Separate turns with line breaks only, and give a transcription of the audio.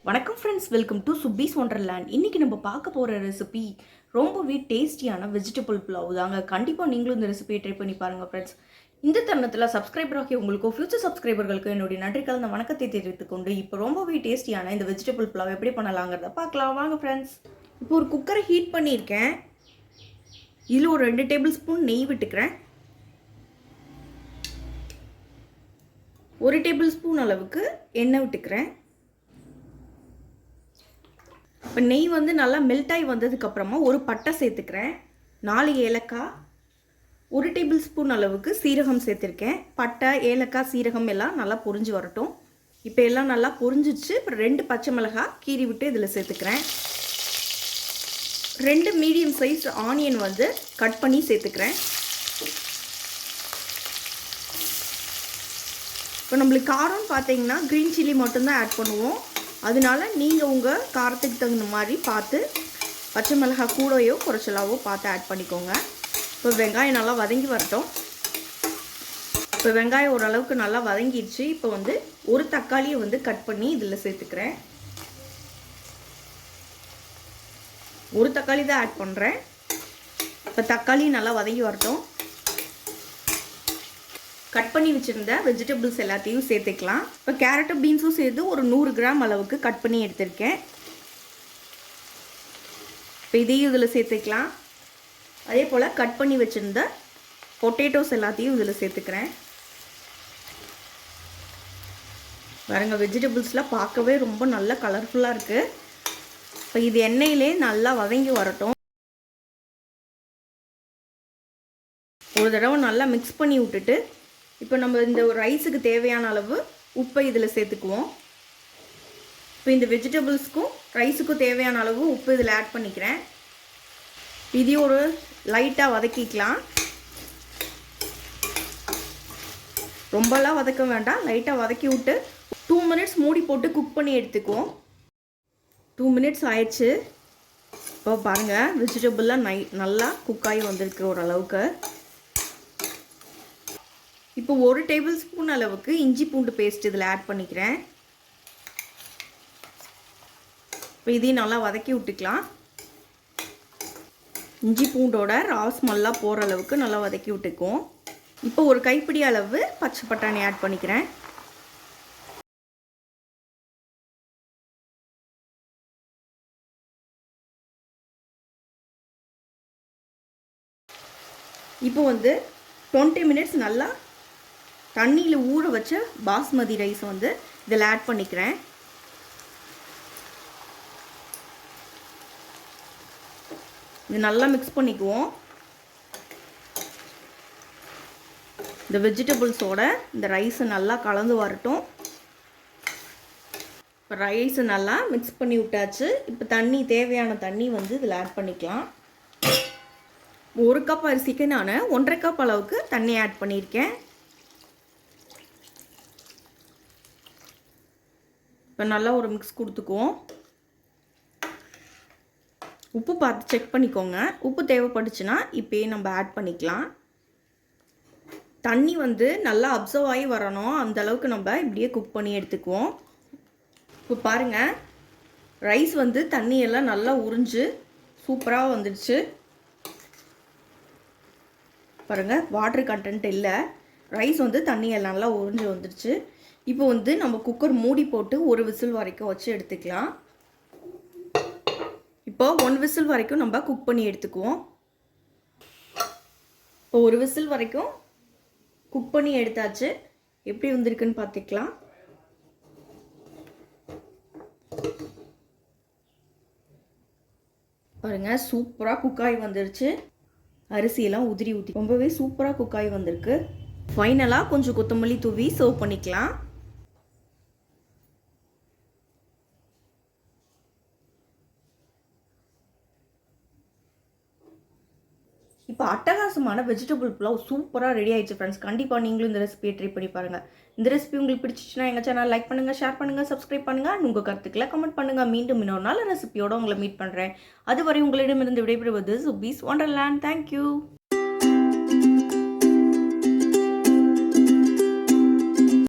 வணக்கம் friends, welcome to சுப்பீஸ் wonderland. இன்றைக்கி நம்ம பார்க்க போகிற ரெசிபி ரொம்பவே டேஸ்டியான வெஜிடபிள் புலாவ் தாங்க. கண்டிப்பாக நீங்களும் இந்த ரெசிபியை ட்ரை பண்ணி பாருங்கள் ஃப்ரெண்ட்ஸ். இந்த தருணத்தில் சப்ஸ்கிரைபர் ஆகிய உங்களுக்கும் ஃபியூச்சர் சப்ஸ்கிரைபர்களுக்கு என்னுடைய நன்றி கலந்த வணக்கத்தை தெரிவித்துக்கொண்டு இப்போ ரொம்பவே டேஸ்டியான இந்த வெஜிடபிள் புலாவ் எப்படி பண்ணலாங்கிறத பார்க்கலாம் வாங்க ஃப்ரெண்ட்ஸ். இப்போ ஒரு குக்கரை ஹீட் பண்ணியிருக்கேன். இதில் ஒரு 2 டேபிள் ஸ்பூன் நெய் விட்டுக்கிறேன். 1 டேபிள் ஸ்பூன் அளவுக்கு எண்ணெய் விட்டுக்கிறேன். இப்போ நெய் வந்து நல்லா மெல்ட் ஆகி வந்ததுக்கப்புறமா ஒரு பட்டை சேர்த்துக்கிறேன், 4 ஏலக்காய், 1 டேபிள் ஸ்பூன் அளவுக்கு சீரகம் சேர்த்துருக்கேன். பட்டை, ஏலக்காய், சீரகம் எல்லாம் நல்லா பொரிஞ்சு வரட்டும். இப்போ எல்லாம் நல்லா பொரிஞ்சிச்சு. அப்புறம் 2 பச்சை மிளகாய் கீறி விட்டு இதில் சேர்த்துக்கிறேன். 2 மீடியம் சைஸ் ஆனியன் வந்து கட் பண்ணி சேர்த்துக்கிறேன். இப்போ நம்மளுக்கு காரம் பார்த்தீங்கன்னா க்ரீன் சில்லி மட்டும்தான் ஆட் பண்ணுவோம். அதனால நீங்கள் உங்கள் காரத்துக்கு தகுந்த மாதிரி பார்த்து பச்சை மிளகாய் கூடயோ குறைச்சலாவோ பார்த்து ஆட் பண்ணிக்கோங்க. இப்போ வெங்காயம் நல்லா வதங்கி வரட்டும். இப்போ வெங்காயம் ஓரளவுக்கு நல்லா வதங்கிடுச்சு. இப்போ வந்து ஒரு தக்காளியை வந்து கட் பண்ணி இதில் சேர்த்துக்கிறேன். ஒரு தக்காளி தான் ஆட் பண்ணுறேன். இப்போ தக்காளி நல்லா வதங்கி வரட்டும். கட் பண்ணி வச்சுருந்த வெஜிடபிள்ஸ் எல்லாத்தையும் சேர்த்துக்கலாம். இப்போ கேரட்டும் பீன்ஸும் சேர்த்து ஒரு 100 கிராம் அளவுக்கு கட் பண்ணி எடுத்திருக்கேன். இப்போ இதையும் இதில் சேர்த்துக்கலாம். அதே போல் கட் பண்ணி வச்சுருந்த பொட்டேட்டோஸ் எல்லாத்தையும் இதில் சேர்த்துக்கிறேன். பாருங்க, வெஜிடபிள்ஸ்லாம் பார்க்கவே ரொம்ப நல்ல கலர்ஃபுல்லாக இருக்குது. இப்போ இது எண்ணெயிலே நல்லா வதங்கி வரட்டும். ஒரு தடவை நல்லா மிக்ஸ் பண்ணி விட்டுட்டு இப்போ நம்ம இந்த ரைஸுக்கு தேவையான அளவு உப்பை இதில் சேர்த்துக்குவோம். இப்போ இந்த வெஜிடபிள்ஸ்க்கும் ரைஸுக்கும் தேவையான அளவு உப்பு இதில் ஆட் பண்ணிக்கிறேன். இதையும் ஒரு லைட்டாக வதக்கிக்கலாம். ரொம்பலாம் வதக்க வேண்டாம், லைட்டாக வதக்கி விட்டு 2 மினிட்ஸ் மூடி போட்டு குக் பண்ணி எடுத்துக்குவோம். 2 மினிட்ஸ் ஆயிடுச்சு. இப்போ பாருங்கள், வெஜிடபிள்லாம் நல்லா குக் ஆகி வந்திருக்கு ஓரளவுக்கு. இப்போ 1 டேபிள் ஸ்பூன் அளவுக்கு இஞ்சி பூண்டு பேஸ்ட் இதில் ஆட் பண்ணிக்கிறேன். இப்போ இதையும் நல்லா வதக்கி விட்டுக்கலாம். இஞ்சி பூண்டோட ராஸ்மெல்லாம் போகிற அளவுக்கு நல்லா வதக்கி விட்டுக்குவோம். இப்போ ஒரு கைப்பிடி அளவு பச்சை பட்டாணி ஆட் பண்ணிக்கிறேன். இப்போ வந்து 20 மினிட்ஸ் நல்லா தண்ணியில் ஊற வச்ச பாஸ்மதி ரைஸ் வந்து இதில் ஆட் பண்ணிக்கிறேன். இது நல்லா மிக்ஸ் பண்ணிக்குவோம். இந்த வெஜிடபிள்ஸோட இந்த ரைஸை நல்லா கலந்து வரட்டும். இப்போ ரைஸை நல்லா மிக்ஸ் பண்ணி விட்டாச்சு. இப்போ தண்ணி, தேவையான தண்ணி வந்து இதில் ஆட் பண்ணிக்கலாம். 1 கப் அரிசிக்கு நான் 1.5 கப் அளவுக்கு தண்ணி ஆட் பண்ணியிருக்கேன். இப்போ நல்லா ஒரு மிக்ஸ் கொடுத்துக்குவோம். உப்பு பார்த்து செக் பண்ணிக்கோங்க. உப்பு தேவைப்பட்டுச்சுன்னா இப்போயே நம்ம ஆட் பண்ணிக்கலாம். தண்ணி வந்து நல்லா அப்சர்வ் ஆகி வரணும், அந்த அளவுக்கு நம்ம இப்படியே குக் பண்ணி எடுத்துக்குவோம். இப்போ பாருங்கள், ரைஸ் வந்து தண்ணியெல்லாம் நல்லா உறிஞ்சு சூப்பராக வந்துடுச்சு. பாருங்கள், வாட்டர் கண்டென்ட் இல்லை, ரைஸ் வந்து தண்ணியெல்லாம் நல்லா உறிஞ்சு வந்துடுச்சு. இப்போ வந்து நம்ம குக்கர் மூடி போட்டு 1 விசில் வரைக்கும் வச்சு எடுத்துக்கலாம். இப்போ 1 விசில் வரைக்கும் நம்ம குக் பண்ணி எடுத்துக்குவோம். இப்போ 1 விசில் வரைக்கும் குக் பண்ணி எடுத்தாச்சு. எப்படி வந்திருக்குன்னு பார்த்துக்கலாம். பாருங்கள், சூப்பராக குக்காய் வந்துருச்சு. அரிசியெல்லாம் உதிரி ரொம்பவே சூப்பராக குக்காய் வந்திருக்கு. ஃபைனலாக கொஞ்சம் கொத்தமல்லி தூவி சர்வ் பண்ணிக்கலாம். இப்போ அட்டகாசமான வெஜிடபிள் புலாவ் சூப்பராக ரெடி ஆயிடுச்சு ஃப்ரெண்ட்ஸ். கண்டிப்பாக நீங்களும் இந்த ரெசிபியை ட்ரை பண்ணி பாருங்கள். இந்த ரெசிபி உங்களுக்கு பிடிச்சிச்சுன்னா எங்கள் சேனல் லைக் பண்ணுங்கள், ஷேர் பண்ணுங்கள், சப்ஸ்கிரைப் பண்ணுங்கள். உங்கள் கருத்துக்களை கமெண்ட் பண்ணுங்கள். மீண்டும் இன்னொரு நாள் ரெசிபியோடு உங்களை மீட் பண்ணுறேன். அதுவரை உங்களிடமிருந்து விடைபெறுவது சுப்பீஸ் ஒண்டர்லேண்ட். தேங்க்யூ.